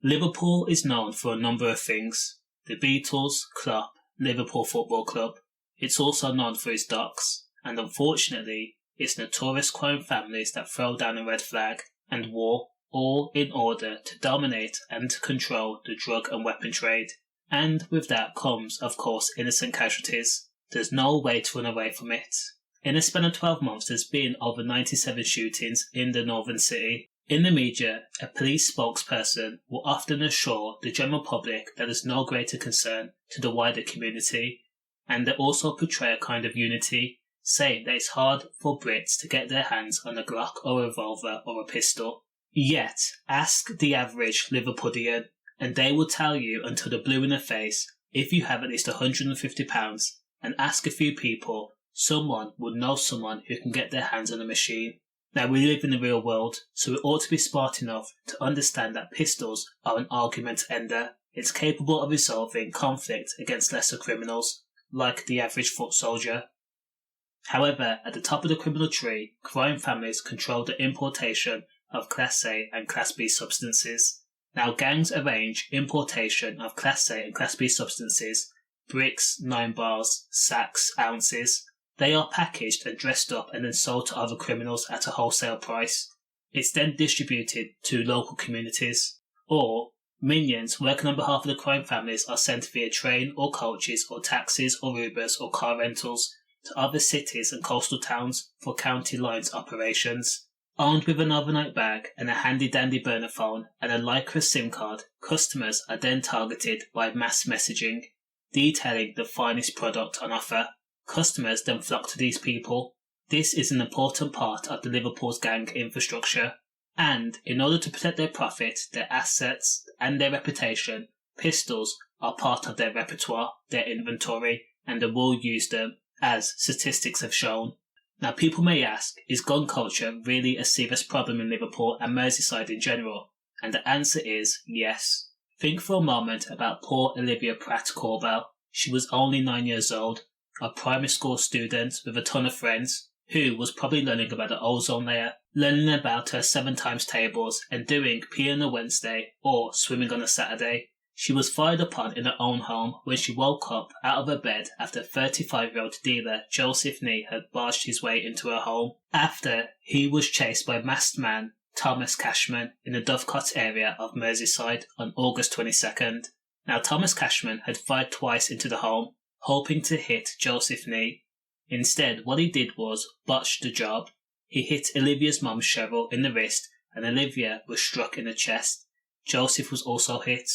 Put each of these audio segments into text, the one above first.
Liverpool is known for a number of things. The Beatles, Klopp, Liverpool Football Club. It's also known for its docks, and unfortunately, its notorious crime families that throw down a red flag and war, all in order to dominate and to control the drug and weapon trade. And with that comes, of course, innocent casualties. There's no way to run away from it. In a span of 12 months, there's been over 97 shootings in the northern city. In the media, a police spokesperson will often assure the general public that there's no greater concern to the wider community, and they also portray a kind of unity, saying that it's hard for Brits to get their hands on a Glock or a revolver or a pistol. Yet, ask the average Liverpudlian, and they will tell you until they're blue in the face, if you have at least £150, and ask a few people, someone would know someone who can get their hands on a machine. Now, we live in the real world, so we ought to be smart enough to understand that pistols are an argument ender. It's capable of resolving conflict against lesser criminals, like the average foot soldier. However, at the top of the criminal tree, crime families control the importation of Class A and Class B substances. Now, gangs arrange importation of Class A and Class B substances, bricks, 9 bars, sacks, ounces. They are packaged and dressed up and then sold to other criminals at a wholesale price. It's then distributed to local communities. Or, minions working on behalf of the crime families are sent via train or coaches or taxis or Ubers or car rentals to other cities and coastal towns for county lines operations. Armed with an overnight bag and a handy-dandy burner phone and a Lycra SIM card, customers are then targeted by mass messaging, detailing the finest product on offer. Customers then flock to these people. This is an important part of the Liverpool's gang infrastructure. And in order to protect their profit, their assets and their reputation, pistols are part of their repertoire, their inventory, and they will use them, as statistics have shown. Now, people may ask, is gun culture really a serious problem in Liverpool and Merseyside in general? And the answer is yes. Think for a moment about poor Olivia Pratt-Corbell. She was only 9 years old, a primary school student with a ton of friends, who was probably learning about the ozone layer, learning about her 7 times tables, and doing PE on a Wednesday or swimming on a Saturday. She was fired upon in her own home when she woke up out of her bed after 35-year-old dealer Joseph Nee had barged his way into her home, after he was chased by masked man Thomas Cashman in the Dovecot area of Merseyside on August 22nd. Now, Thomas Cashman had fired twice into the home, hoping to hit Joseph Nee. Instead, what he did was botch the job. He hit Olivia's mum Cheryl in the wrist, and Olivia was struck in the chest. Joseph was also hit.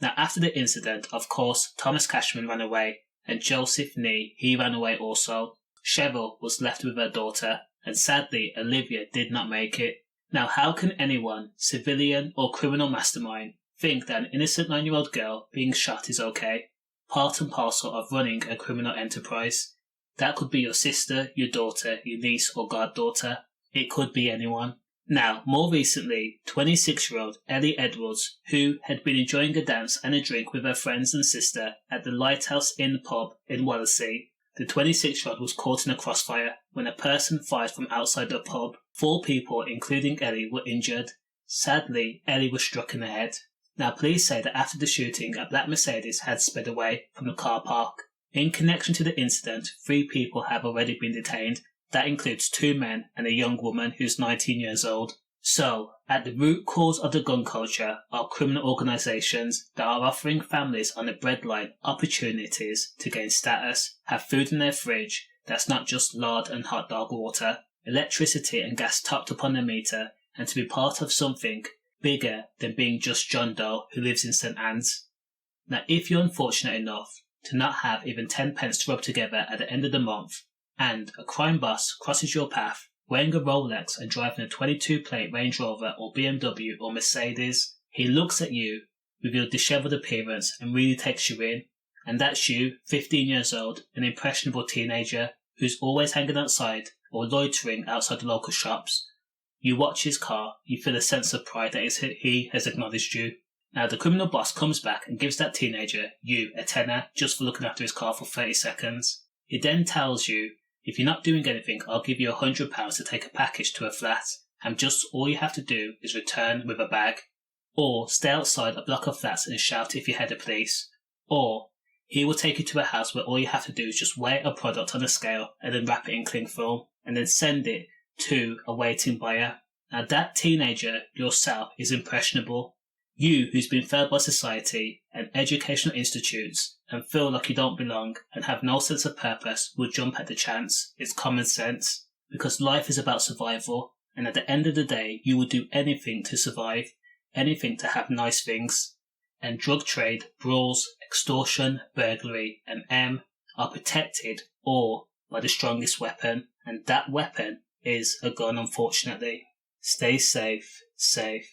Now, after the incident, of course, Thomas Cashman ran away, and Joseph Nee, he ran away also. Cheryl was left with her daughter, and sadly, Olivia did not make it. Now, how can anyone, civilian or criminal mastermind, think that an innocent 9-year-old girl being shot is okay? Part and parcel of running a criminal enterprise. That could be your sister, your daughter, your niece or goddaughter. It could be anyone. Now, more recently, 26-year-old Ellie Edwards, who had been enjoying a dance and a drink with her friends and sister at the Lighthouse Inn pub in Wallasey, the 26-year-old was caught in a crossfire when a person fired from outside the pub. 4 people, including Ellie, were injured. Sadly, Ellie was struck in the head. Now, police say that after the shooting, a black Mercedes had sped away from the car park. In connection to the incident, 3 people have already been detained. That includes 2 men and a young woman who's 19 years old. So, at the root cause of the gun culture are criminal organisations that are offering families on the breadline opportunities to gain status, have food in their fridge that's not just lard and hot dog water, electricity and gas topped up on the meter, and to be part of something bigger than being just John Doe who lives in St Anne's. Now, if you're unfortunate enough to not have even 10 pence to rub together at the end of the month, and a crime boss crosses your path wearing a Rolex and driving a 22-plate Range Rover or BMW or Mercedes, he looks at you with your dishevelled appearance and really takes you in. And that's you, 15 years old, an impressionable teenager who's always hanging outside or loitering outside the local shops. You watch his car, you feel a sense of pride that he has acknowledged you. Now, the criminal boss comes back and gives that teenager, you, a tenner just for looking after his car for 30 seconds. He then tells you, if you're not doing anything, I'll give you £100 to take a package to a flat, and just all you have to do is return with a bag. or stay outside a block of flats and shout if you hear the police, or he will take you to a house where all you have to do is just weigh a product on a scale and then wrap it in cling film and then send it to a waiting buyer. Now that teenager yourself is impressionable. You who's been failed by society and educational institutes and feel like you don't belong and have no sense of purpose will jump at the chance. It's common sense, because life is about survival, and at the end of the day you will do anything to survive, anything to have nice things. And drug trade, brawls, extortion, burglary and are protected all by the strongest weapon, and that weapon is a gun, unfortunately. Stay safe, safe.